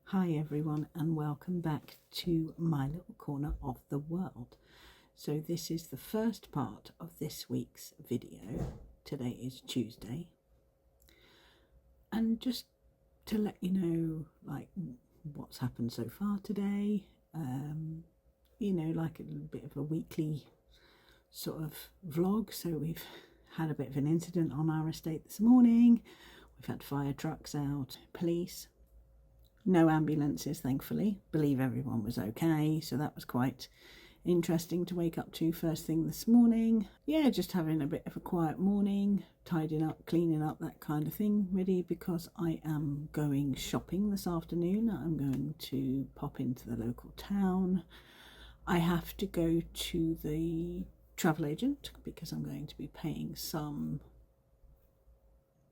Hi everyone, and welcome back to my little corner of the world. So this is the first part of this week's video. Today is Tuesday, and just to let you know like what's happened so far today, like a little bit of a weekly sort of vlog. So we've had a bit of an incident on our estate this morning. We've had fire trucks out, police. No ambulances, thankfully. Believe everyone was okay, so that was quite interesting to wake up to first thing this morning. Yeah, just having a bit of a quiet morning, tidying up, cleaning up, that kind of thing, ready because I am going shopping this afternoon. I'm going to pop into the local town. I have to go to the travel agent because I'm going to be paying some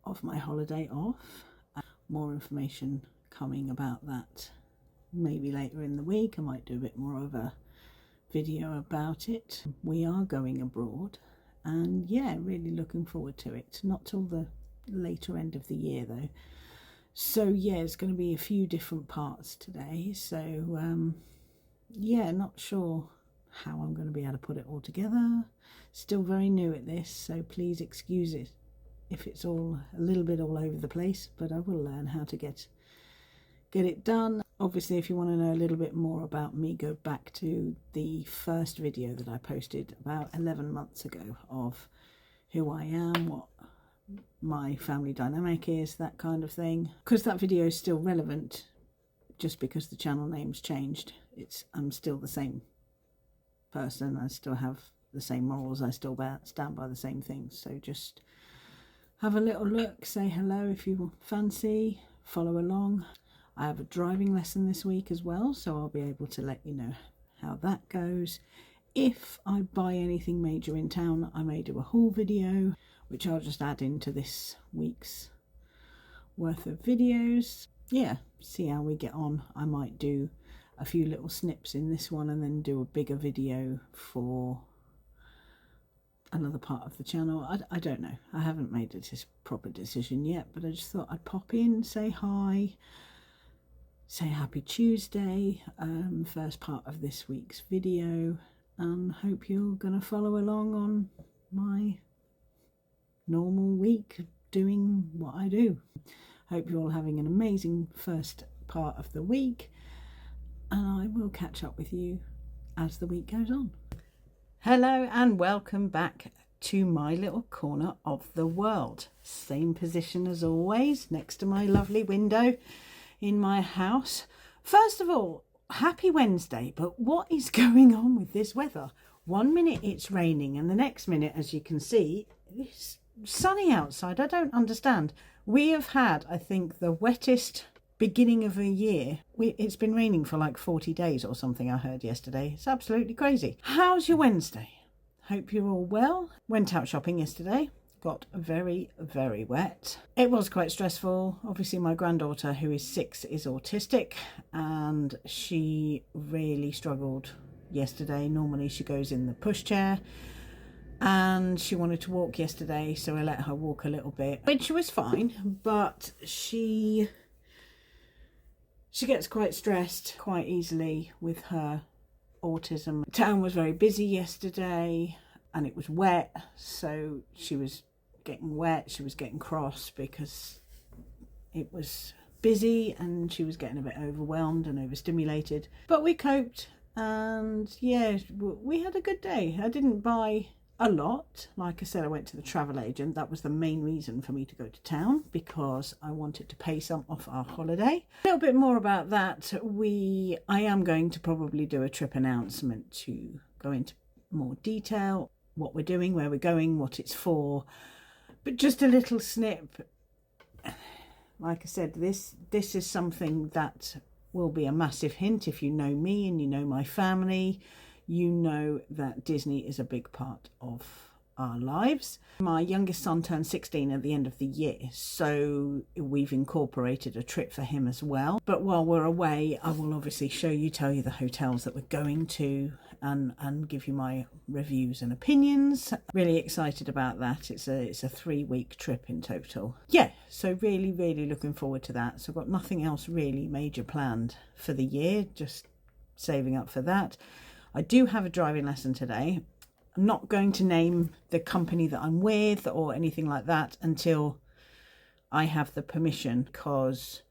of my holiday off. More information coming about that maybe later in the week. I might do a bit more of a video about it. We are going abroad, and yeah, really looking forward to it. Not till the later end of the year though, so yeah, it's going to be a few different parts today. So yeah, not sure how I'm going to be able to put it all together. Still very new at this, so please excuse it if it's all a little bit all over the place, but I will learn how to get it done. Obviously, if you want to know a little bit more about me, go back to the first video that I posted about 11 months ago of who I am, what my family dynamic is, that kind of thing, because that video is still relevant. Just because the channel name's changed, I'm still the same person. I still have the same morals. I still stand by the same things. So just have a little look, say hello if you fancy, follow along. I have a driving lesson this week as well, so I'll be able to let you know how that goes. If I buy anything major in town, I may do a haul video, which I'll just add into this week's worth of videos. Yeah, see how we get on. I might do a few little snips in this one and then do a bigger video for another part of the channel. I don't know. I haven't made a proper decision yet, but I just thought I'd pop in, say hi, say happy Tuesday, first part of this week's video, and hope you're going to follow along on my normal week doing what I do. Hope you're all having an amazing first part of the week, and I will catch up with you as the week goes on. Hello and welcome back to my little corner of the world. Same position as always, next to my lovely window in my house. First of all, happy Wednesday, but what is going on with this weather? 1 minute it's raining and the next minute, as you can see, it's sunny outside. I don't understand. We have had, I think, the wettest beginning of a year. It's been raining for like 40 days or something, I heard yesterday. It's absolutely crazy. How's your Wednesday? Hope you're all well. Went out shopping yesterday. Got very, very wet. It was quite stressful. Obviously, my granddaughter, who is 6, is autistic, and she really struggled yesterday. Normally, she goes in the pushchair, and she wanted to walk yesterday, so I let her walk a little bit, which was fine, but she gets quite stressed quite easily with her autism. Town was very busy yesterday, and it was wet, so she was getting wet. She was getting cross because it was busy and she was getting a bit overwhelmed and overstimulated, but we coped, and yeah, we had a good day. I didn't buy a lot. Like I said, I went to the travel agent. That was the main reason for me to go to town, because I wanted to pay some off our holiday. A little bit more about that. I am going to probably do a trip announcement to go into more detail, what we're doing, where we're going, what it's for. But just a little snip. Like I said, this is something that will be a massive hint. If you know me and you know my family, you know that Disney is a big part of our lives. My youngest son turned 16 at the end of the year, so we've incorporated a trip for him as well. But while we're away, I will obviously tell you the hotels that we're going to, and give you my reviews and opinions. Really excited about that. It's a 3-week trip in total. Yeah, so really looking forward to that. So I've got nothing else really major planned for the year, just saving up for that. I do have a driving lesson today. I'm not going to name the company that I'm with or anything like that until I have the permission, because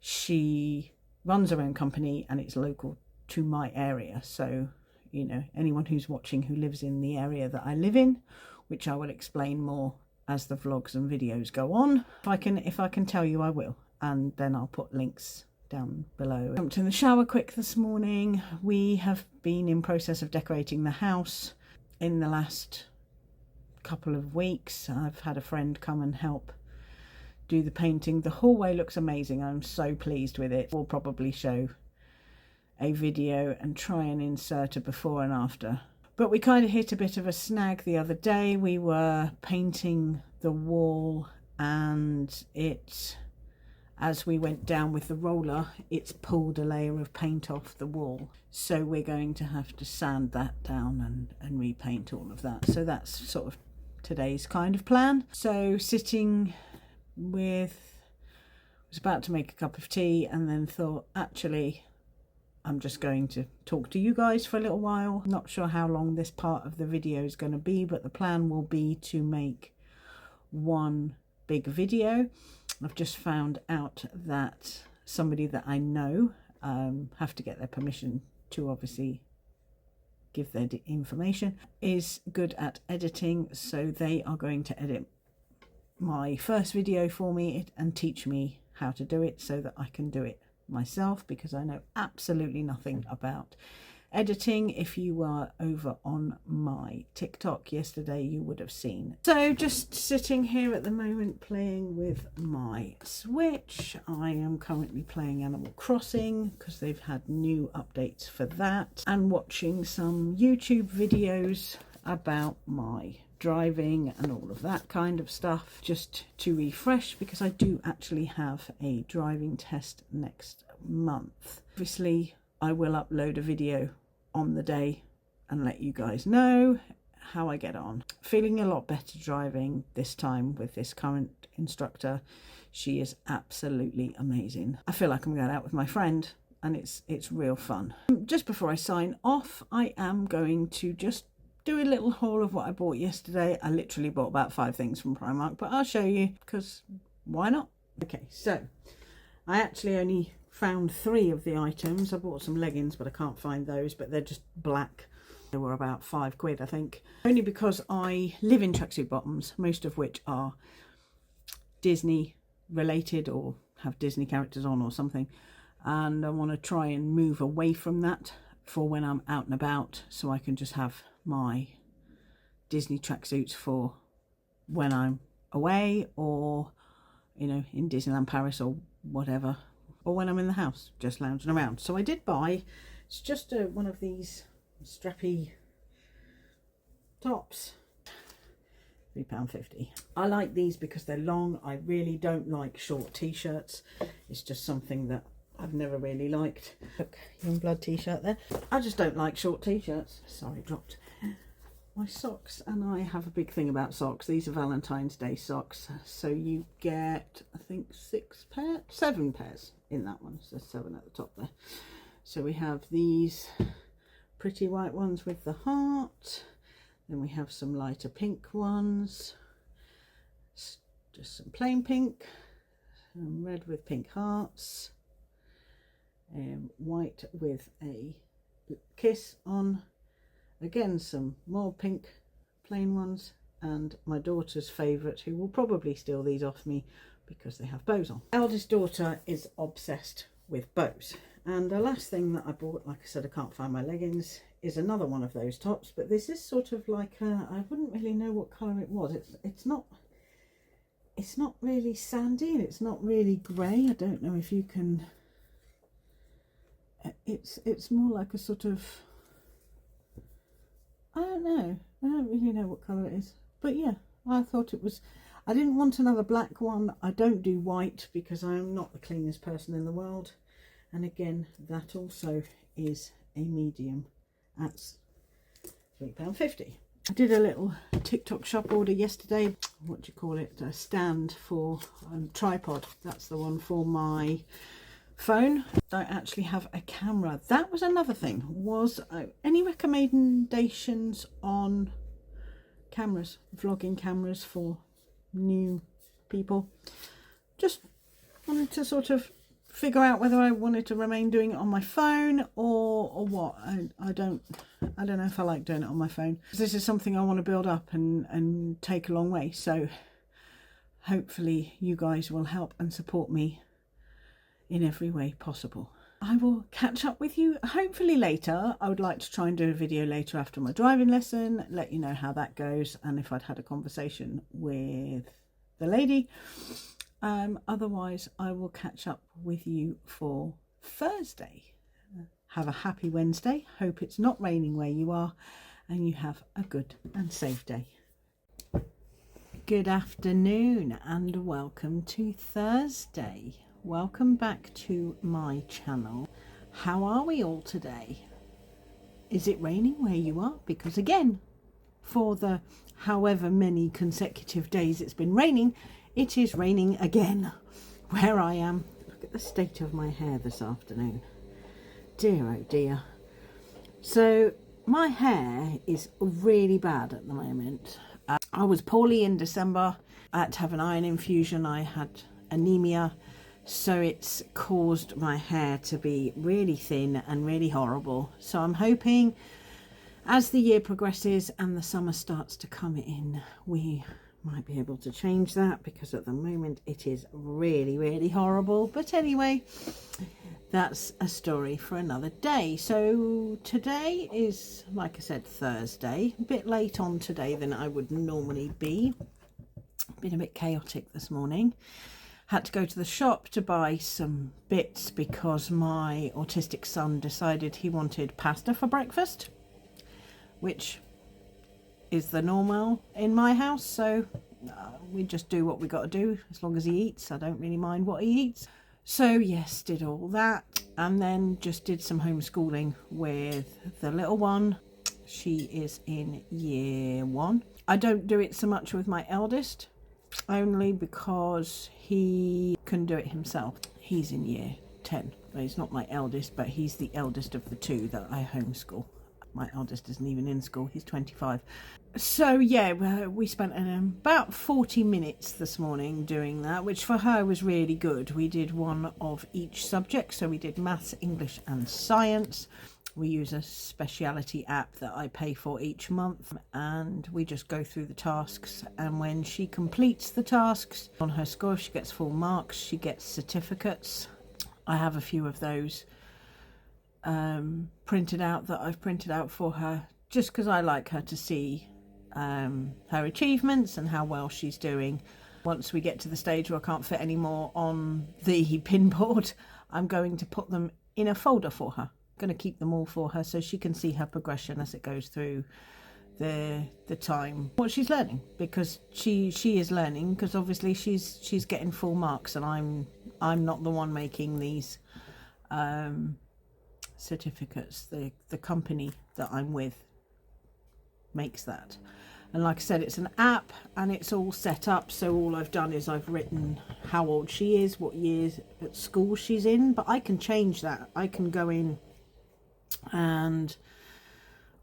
she runs her own company and it's local to my area. So, you know, anyone who's watching who lives in the area that I live in, which I will explain more as the vlogs and videos go on. If I can tell you, I will, and then I'll put links down below. Jumped in the shower quick this morning. We have been in process of decorating the house in the last couple of weeks. I've had a friend come and help do the painting. The hallway looks amazing. I'm so pleased with it. We'll probably show a video and try and insert a before and after. But we kind of hit a bit of a snag the other day. We were painting the wall, and as we went down with the roller, it's pulled a layer of paint off the wall. So we're going to have to sand that down and repaint all of that. So that's sort of today's kind of plan. So was about to make a cup of tea and then thought, actually, I'm just going to talk to you guys for a little while. Not sure how long this part of the video is going to be, but the plan will be to make one big video. I've just found out that somebody that I know, have to get their permission to obviously give their information, is good at editing, so they are going to edit my first video for me and teach me how to do it so that I can do it myself, because I know absolutely nothing about editing. If you were over on my TikTok yesterday, you would have seen. So just sitting here at the moment playing with my Switch. I am currently playing Animal Crossing because they've had new updates for that, and watching some YouTube videos about my driving and all of that kind of stuff, just to refresh, because I do actually have a driving test next month. Obviously I will upload a video on the day and let you guys know how I get on. Feeling a lot better driving this time with this current instructor. She is absolutely amazing. I feel like I'm going out with my friend, and it's real fun. Just before I sign off, I am going to just do a little haul of what I bought yesterday. I literally bought about 5 things from Primark, but I'll show you because why not? Okay, so I actually only found 3 of the items. I bought some leggings, but I can't find those, but they're just black. They were about £5, I think. Only because I live in tracksuit bottoms, most of which are Disney related or have Disney characters on or something. And I want to try and move away from that for when I'm out and about, so I can just have my Disney tracksuits for when I'm away, or, you know, in Disneyland Paris or whatever, or when I'm in the house just lounging around. So I did buy, it's just one of these strappy tops, £3.50. I like these because they're long. I really don't like short t-shirts. It's just something that I've never really liked. Look, Youngblood t-shirt there. I just don't like short t-shirts. Sorry, dropped my socks, and I have a big thing about socks. These are Valentine's Day socks, so you get, I think, 7 pairs in that one. So 7 at the top there. So we have these pretty white ones with the heart, then we have some lighter pink ones, just some plain pink, some red with pink hearts, white with a kiss on, again some more pink plain ones, and my daughter's favourite, who will probably steal these off me because they have bows on. Eldest daughter is obsessed with bows, and the last thing that I bought, like I said, I can't find my leggings, is another one of those tops, but this is sort of like a, I wouldn't really know what colour it was. It's not really sandy, and it's not really grey. I don't know if you can, it's more like a sort of, I don't know, I don't really know what colour it is, but yeah, I thought it was, I didn't want another black one. I don't do white because I am not the cleanest person in the world. And again, that also is a medium. That's £3.50. I did a little TikTok shop order yesterday. What do you call it? A stand for tripod. That's the one for my phone. Don't actually have a camera. That was another thing. Was any recommendations on cameras, vlogging cameras for new people? Just wanted to sort of figure out whether I wanted to remain doing it on my phone or what. I don't know if I like doing it on my phone. This is something I want to build up and take a long way. So hopefully you guys will help and support me in every way possible. I will catch up with you hopefully later. I would like to try and do a video later after my driving lesson, let you know how that goes and if I'd had a conversation with the lady. Otherwise, I will catch up with you for Thursday. Have a happy Wednesday. Hope it's not raining where you are and you have a good and safe day. Good afternoon and welcome to Thursday. Welcome back to my channel. How are we all today? Is it raining where you are? Because again, for the however many consecutive days it's been raining, it is raining again where I am. Look at the state of my hair this afternoon. Dear oh dear. So my hair is really bad at the moment. I was poorly in December. I had to have an iron infusion. I had anemia. So it's caused my hair to be really thin and really horrible. So I'm hoping as the year progresses and the summer starts to come in, we might be able to change that, because at the moment it is really, really horrible. But anyway, that's a story for another day. So today is, like I said, Thursday. A bit late on today than I would normally be. Been a bit chaotic this morning. Had to go to the shop to buy some bits because my autistic son decided he wanted pasta for breakfast, which is the normal in my house. So we just do what we got to do as long as he eats. I don't really mind what he eats. So yes, did all that and then just did some homeschooling with the little one. She is in year 1. I don't do it so much with my eldest, only because he can do it himself. He's in year 10. Well, he's not my eldest, but he's the eldest of the two that I homeschool. My eldest isn't even in school, he's 25. So yeah, we spent about 40 minutes this morning doing that, which for her was really good. We did one of each subject, so we did maths, English and science. We use a speciality app that I pay for each month, and we just go through the tasks, and when she completes the tasks on her score, she gets full marks, she gets certificates. I have a few of those printed out that I've printed out for her, just because I like her to see her achievements and how well she's doing. Once we get to the stage where I can't fit any more on the pin board, I'm going to put them in a folder for her. Going to keep them all for her so she can see her progression as it goes through the time, what she's learning, because she is learning, because obviously she's getting full marks and I'm not the one making these certificates. The company that I'm with makes that, and like I said, it's an app and it's all set up. So all I've done is I've written how old she is, what years at school she's in, but I can change that. I can go in and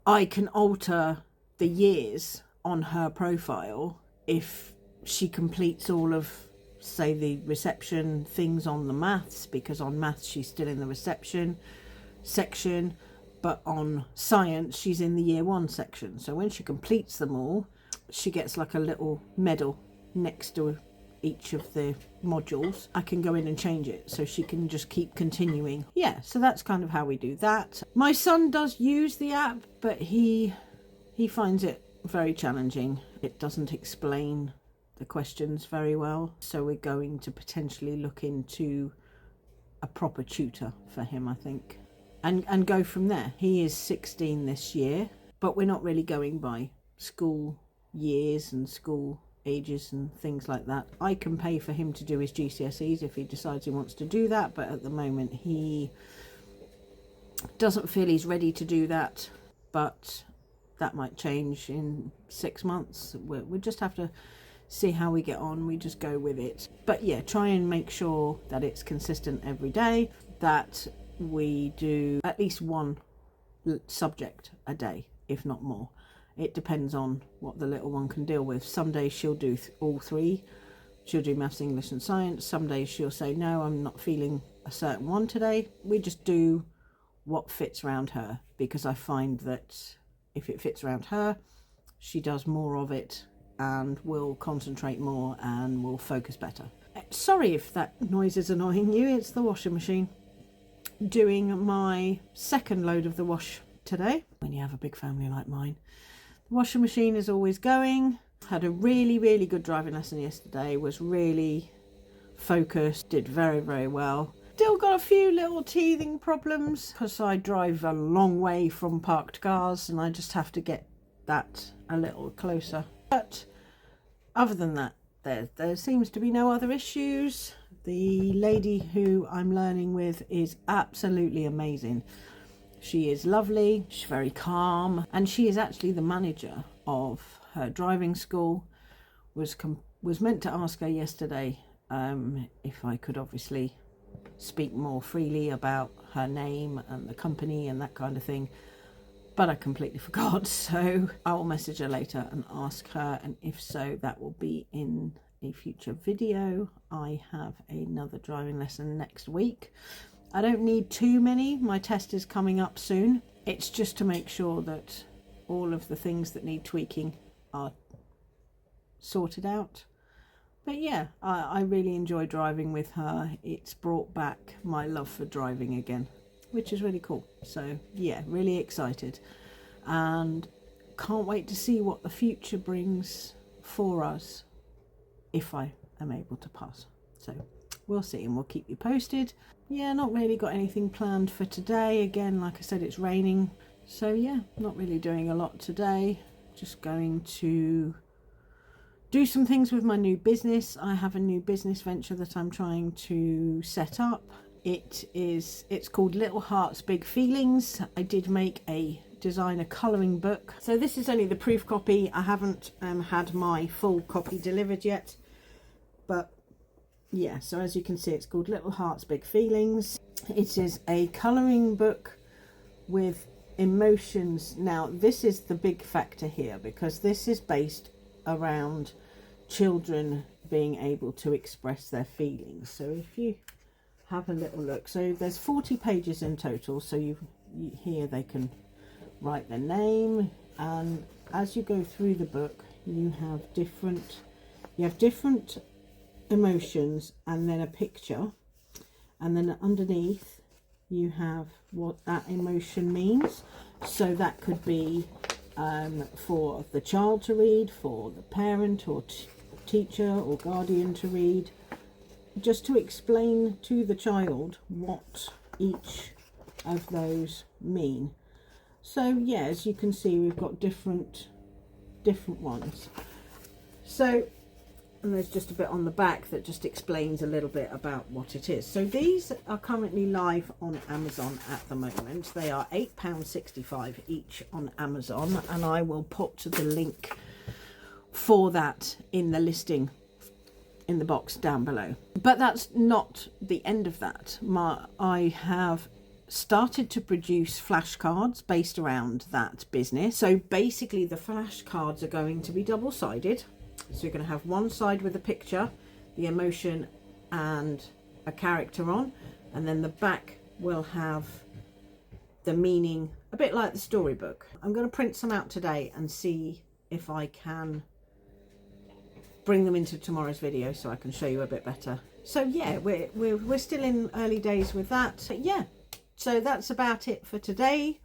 I can alter the years on her profile if she completes all of, say, the reception things on the maths, because on maths she's still in the reception section, but on science she's in the year 1 section. So when she completes them all, she gets like a little medal next to each of the modules. I can go in and change it so she can just keep continuing. Yeah, so that's kind of how we do that. My son does use the app, but he finds it very challenging. It doesn't explain the questions very well, so we're going to potentially look into a proper tutor for him, I think, and go from there. He is 16 this year, but we're not really going by school years and school ages and things like that. I can pay for him to do his GCSEs if he decides he wants to do that, but at the moment he doesn't feel he's ready to do that, but that might change in 6 months. We just have to see how we get on. We just go with it. But yeah, try and make sure that it's consistent every day, that we do at least one subject a day, if not more. It depends on what the little one can deal with. Some days she'll do all three. She'll do maths, English and science. Some days she'll say, no, I'm not feeling a certain one today. We just do what fits around her, because I find that if it fits around her, she does more of it and will concentrate more and will focus better. Sorry if that noise is annoying you, it's the washing machine. Doing my second load of the wash today. When you have a big family like mine, the washing machine is always going. Had a really good driving lesson yesterday, was really focused, did very well. Still got a few little teething problems because I drive a long way from parked cars and I just have to get that a little closer. But other than that, there seems to be no other issues. The lady who I'm learning with is absolutely amazing. She is lovely, she's very calm, and she is actually the manager of her driving school. Was meant to ask her yesterday if I could obviously speak more freely about her name and the company and that kind of thing, but I completely forgot, so I will message her later and ask her, and if so, that will be in a future video. I have another driving lesson next week. I don't need too many, my test is coming up soon. It's just to make sure that all of the things that need tweaking are sorted out. But yeah, I really enjoy driving with her. It's brought back my love for driving again, which is really cool. So yeah, really excited and can't wait to see what the future brings for us if I am able to pass. So we'll see and we'll keep you posted. Yeah, not really got anything planned for today. Again, like I said, it's raining. So yeah, not really doing a lot today. Just going to do some things with my new business. I have a new business venture that I'm trying to set up. It's called Little Hearts Big Feelings. I did make a designer colouring book. So this is only the proof copy. I haven't had my full copy delivered yet. But yeah, so as you can see, it's called Little Hearts Big Feelings. It is a colouring book with emotions. Now this is the big factor here, because this is based around children being able to express their feelings. So if you have a little look, so there's 40 pages in total, so you here they can write their name, and as you go through the book you have different emotions and then a picture, and then underneath you have what that emotion means. So that could be for the child to read, for the parent or teacher or guardian to read, just to explain to the child what each of those mean. So yeah, as you can see, we've got different ones. So, and there's just a bit on the back that just explains a little bit about what it is. So these are currently live on Amazon at the moment. They are £8.65 each on Amazon, and I will put the link for that in the listing in the box down below. But that's not the end of that. I have started to produce flashcards based around that business. So basically the flashcards are going to be double-sided. So you're going to have one side with a picture, the emotion and a character on, and then the back will have the meaning, a bit like the storybook. I'm going to print some out today and see if I can bring them into tomorrow's video so I can show you a bit better. So yeah, we're still in early days with that. But yeah, so that's about it for today.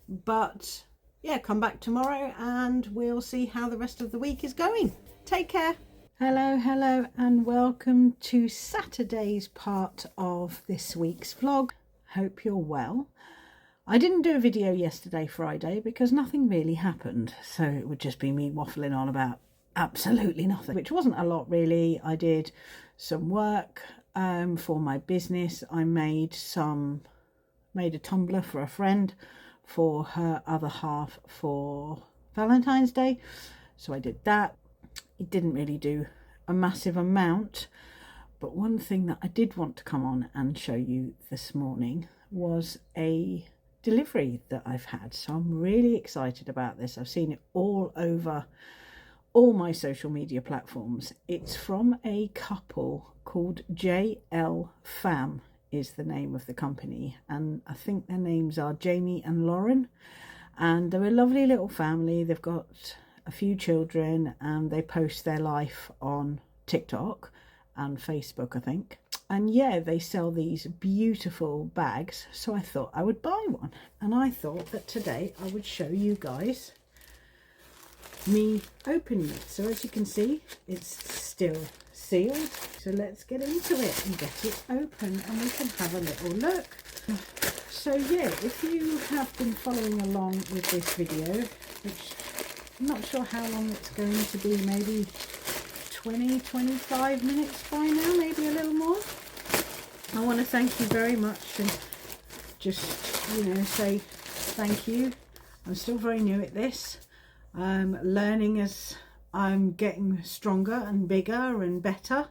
But yeah, come back tomorrow and we'll see how the rest of the week is going. Take care. Hello and welcome to Saturday's part of this week's vlog. Hope you're well. I didn't do a video yesterday, Friday, because nothing really happened. So it would just be me waffling on about absolutely nothing, which wasn't a lot really. I did some work for my business. I made a tumbler for a friend for her other half for Valentine's Day. So I did that. It didn't really do a massive amount. But one thing that I did want to come on and show you this morning was a delivery that I've had. So I'm really excited about this. I've seen it all over all my social media platforms. It's from a couple called JL Fam is the name of the company, and I think their names are Jamie and Lauren, and they're a lovely little family. They've got a few children and they post their life on TikTok and Facebook, I think. And yeah, they sell these beautiful bags, so I thought I would buy one. And I thought that today I would show you guys me opening it. So as you can see, it's still sealed. So let's get into it and get it open and we can have a little look. So yeah, if you have been following along with this video, which I'm not sure how long it's going to be, maybe 20-25 minutes by now, maybe a little more. I want to thank you very much and just, say thank you. I'm still very new at this. I'm learning as I'm getting stronger and bigger and better.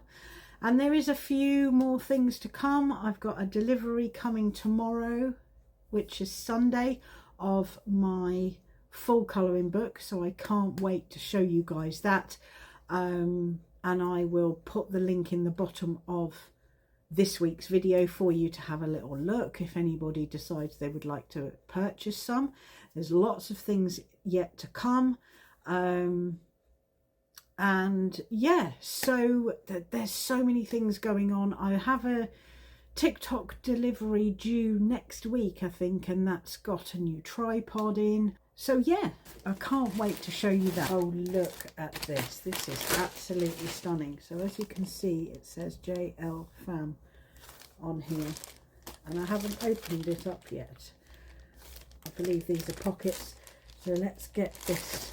And there is a few more things to come. I've got a delivery coming tomorrow, which is Sunday, of my full colouring book. So I can't wait to show you guys that. And I will put the link in the bottom of this week's video for you to have a little look if anybody decides they would like to purchase some. There's lots of things yet to come. And yeah, so there's so many things going on. I have a TikTok delivery due next week, I think, and that's got a new tripod in. So yeah, I can't wait to show you that. Oh, look at this. This is absolutely stunning. So as you can see, it says JL Fam on here, and I haven't opened it up yet. I believe these are pockets. So let's get this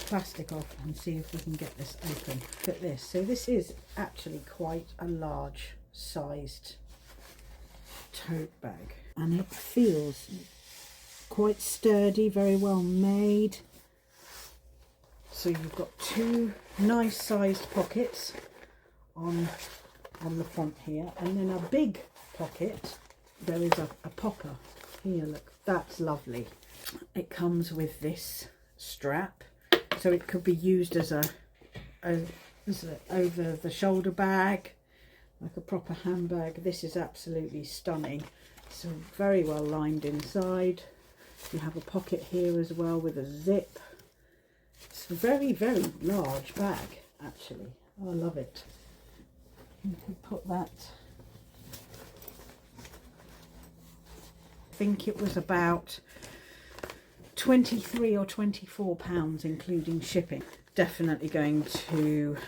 plastic off and see if we can get this open. Look at this. So this is actually quite a large sized tote bag, and it feels quite sturdy, very well made. So you've got two nice sized pockets on the front here, and then a big pocket. There is a popper here. Look, that's lovely. It comes with this strap, so it could be used as a over the shoulder bag, like a proper handbag. This is absolutely stunning. So very well lined inside. You have a pocket here as well with a zip. It's a very, very large bag, actually. Oh, I love it. You can put that. I think it was about 23 or 24 pounds including shipping. Definitely going to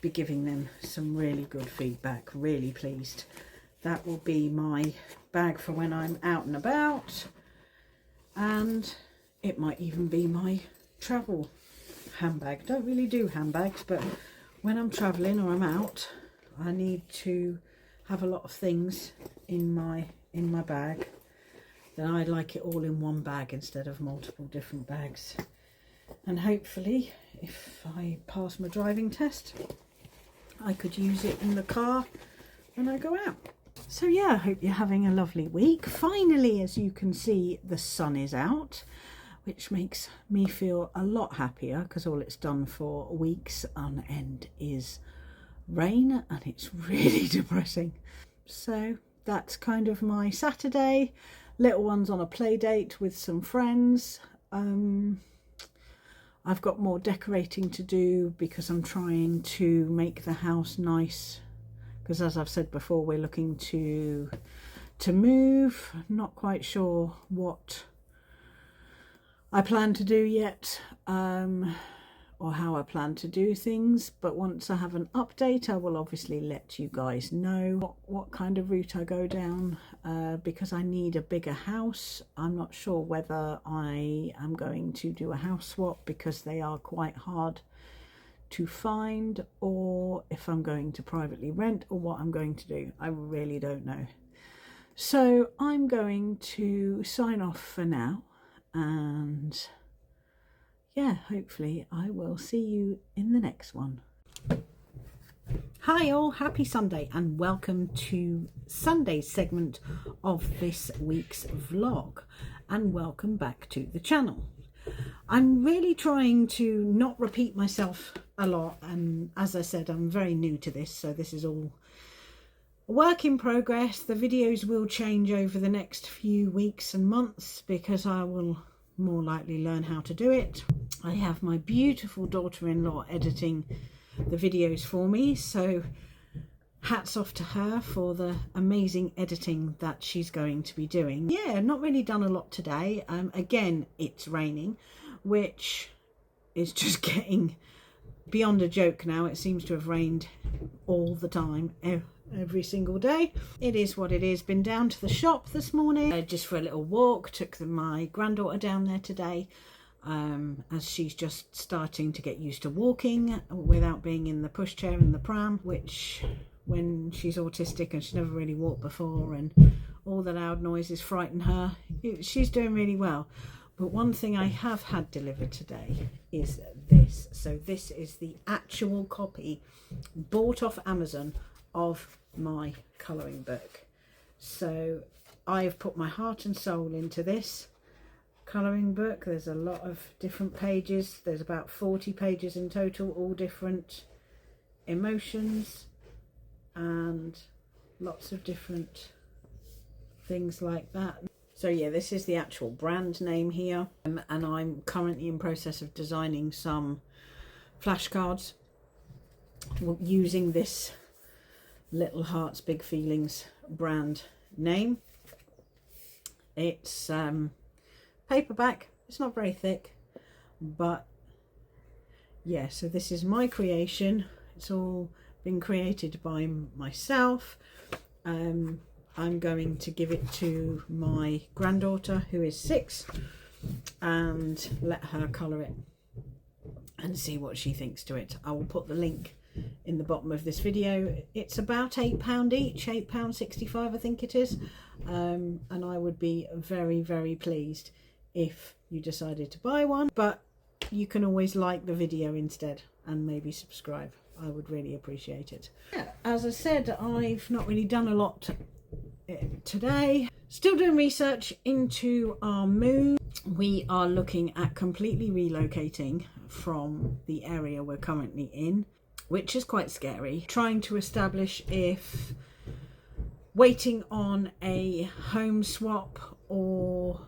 be giving them some really good feedback. Really pleased. That will be my bag for when I'm out and about, and it might even be my travel handbag. Don't really do handbags, but when I'm traveling or I'm out, I need to have a lot of things in my bag. Then I like it all in one bag instead of multiple different bags. And hopefully, if I pass my driving test, I could use it in the car when I go out. So yeah, I hope you're having a lovely week. Finally, as you can see, the sun is out, which makes me feel a lot happier, because all it's done for weeks on end is rain, and it's really depressing. So that's kind of my Saturday. Little one's on a play date with some friends. I've got more decorating to do because I'm trying to make the house nice, because as I've said before, we're looking to move. Not quite sure what I plan to do yet. or how I plan to do things, but once I have an update I will obviously let you guys know what kind of route I go down, because I need a bigger house. I'm not sure whether I am going to do a house swap because they are quite hard to find, or if I'm going to privately rent, or what I'm going to do. I really don't know. So I'm going to sign off for now, and yeah, hopefully I will see you in the next one. Hi all, happy Sunday and welcome to Sunday's segment of this week's vlog, and welcome back to the channel. I'm really trying to not repeat myself a lot, and as I said, I'm very new to this, so this is all a work in progress. The videos will change over the next few weeks and months because I will more likely learn how to do it. I have my beautiful daughter-in-law editing the videos for me, so hats off to her for the amazing editing that she's going to be doing. Yeah, not really done a lot today. Again, it's raining, which is just getting beyond a joke now. It seems to have rained all the time, every single day. It is what it is. Been down to the shop this morning just for a little walk. Took my granddaughter down there today, as she's just starting to get used to walking without being in the pushchair and the pram, which when she's autistic and she's never really walked before and all the loud noises frighten her, she's doing really well. But one thing I have had delivered today is this. So this is the actual copy bought off Amazon of my colouring book. So I've put my heart and soul into this colouring book. There's a lot of different pages. There's about 40 pages in total, all different emotions and lots of different things like that. So yeah, this is the actual brand name here, and I'm currently in process of designing some flashcards using this Little Hearts Big Feelings brand name. It's paperback. It's not very thick, but yeah, so this is my creation. It's all been created by myself. I'm going to give it to my granddaughter, who is 6, and let her colour it and see what she thinks to it. I will put the link in the bottom of this video. It's about £8 each, £8.65 I think it is, and I would be very, very pleased if you decided to buy one, but you can always like the video instead and maybe subscribe. I would really appreciate it. Yeah, as I said, I've not really done a lot today. Still doing research into our move. We are looking at completely relocating from the area we're currently in, which is quite scary. Trying to establish if waiting on a home swap or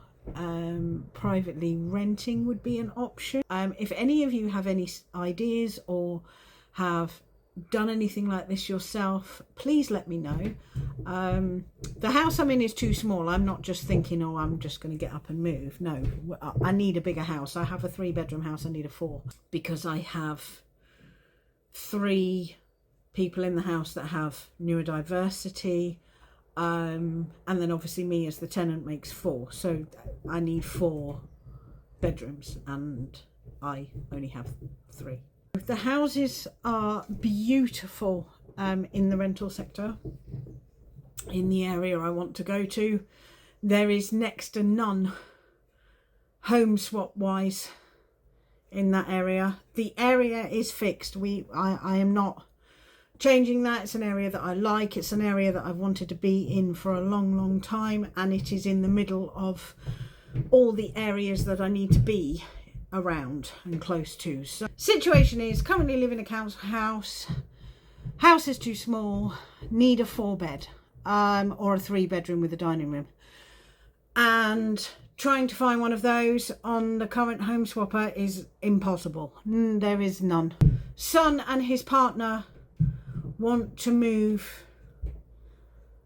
privately renting would be an option. If any of you have any ideas or have done anything like this yourself, please let me know. The house I'm in is too small. I'm not just thinking, oh, I'm just going to get up and move. No, I need a bigger house. I have a 3-bedroom house. I need a 4 because I have 3 people in the house that have neurodiversity, and then obviously me as the tenant makes 4, so I need 4 bedrooms and I only have 3. The houses are beautiful in the rental sector in the area I want to go to. There is next to none home swap wise in that area. The area is fixed. I am not changing that. It's an area that I like. It's an area that I've wanted to be in for a long time, and it is in the middle of all the areas that I need to be around and close to. So situation is currently live in a council house is too small, need a 4-bed or a 3-bedroom with a dining room, and trying to find one of those on the current home swapper is impossible. There is none. Son and his partner want to move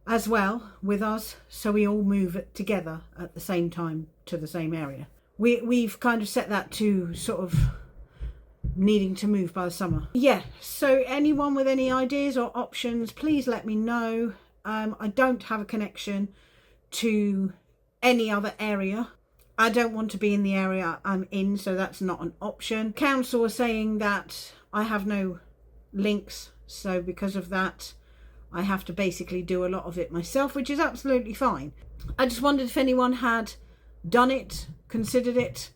as well with us, so we all move together at the same time to the same area. We've kind of set that to sort of needing to move by the summer. Yeah, so anyone with any ideas or options, please let me know. I don't have a connection to any other area. I don't want to be in the area I'm in, so that's not an option. Council are saying that I have no links, so because of that I have to basically do a lot of it myself, which is absolutely fine. I just wondered if anyone had done it, considered it,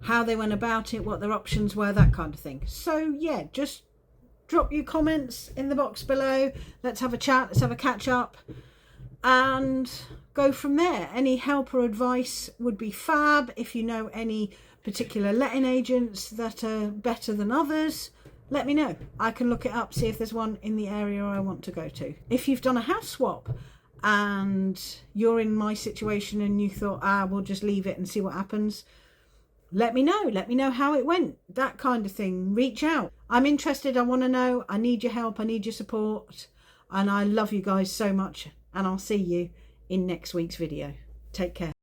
how they went about it, what their options were, that kind of thing. So yeah, just drop your comments in the box below. Let's have a chat, let's have a catch up and go from there. Any help or advice would be fab. If you know any particular letting agents that are better than others, let me know. I can look it up, see if there's one in the area I want to go to. If you've done a house swap and you're in my situation and you thought, we'll just leave it and see what happens, let me know. Let me know how it went, that kind of thing. Reach out. I'm interested. I want to know. I need your help. I need your support. And I love you guys so much. And I'll see you in next week's video. Take care.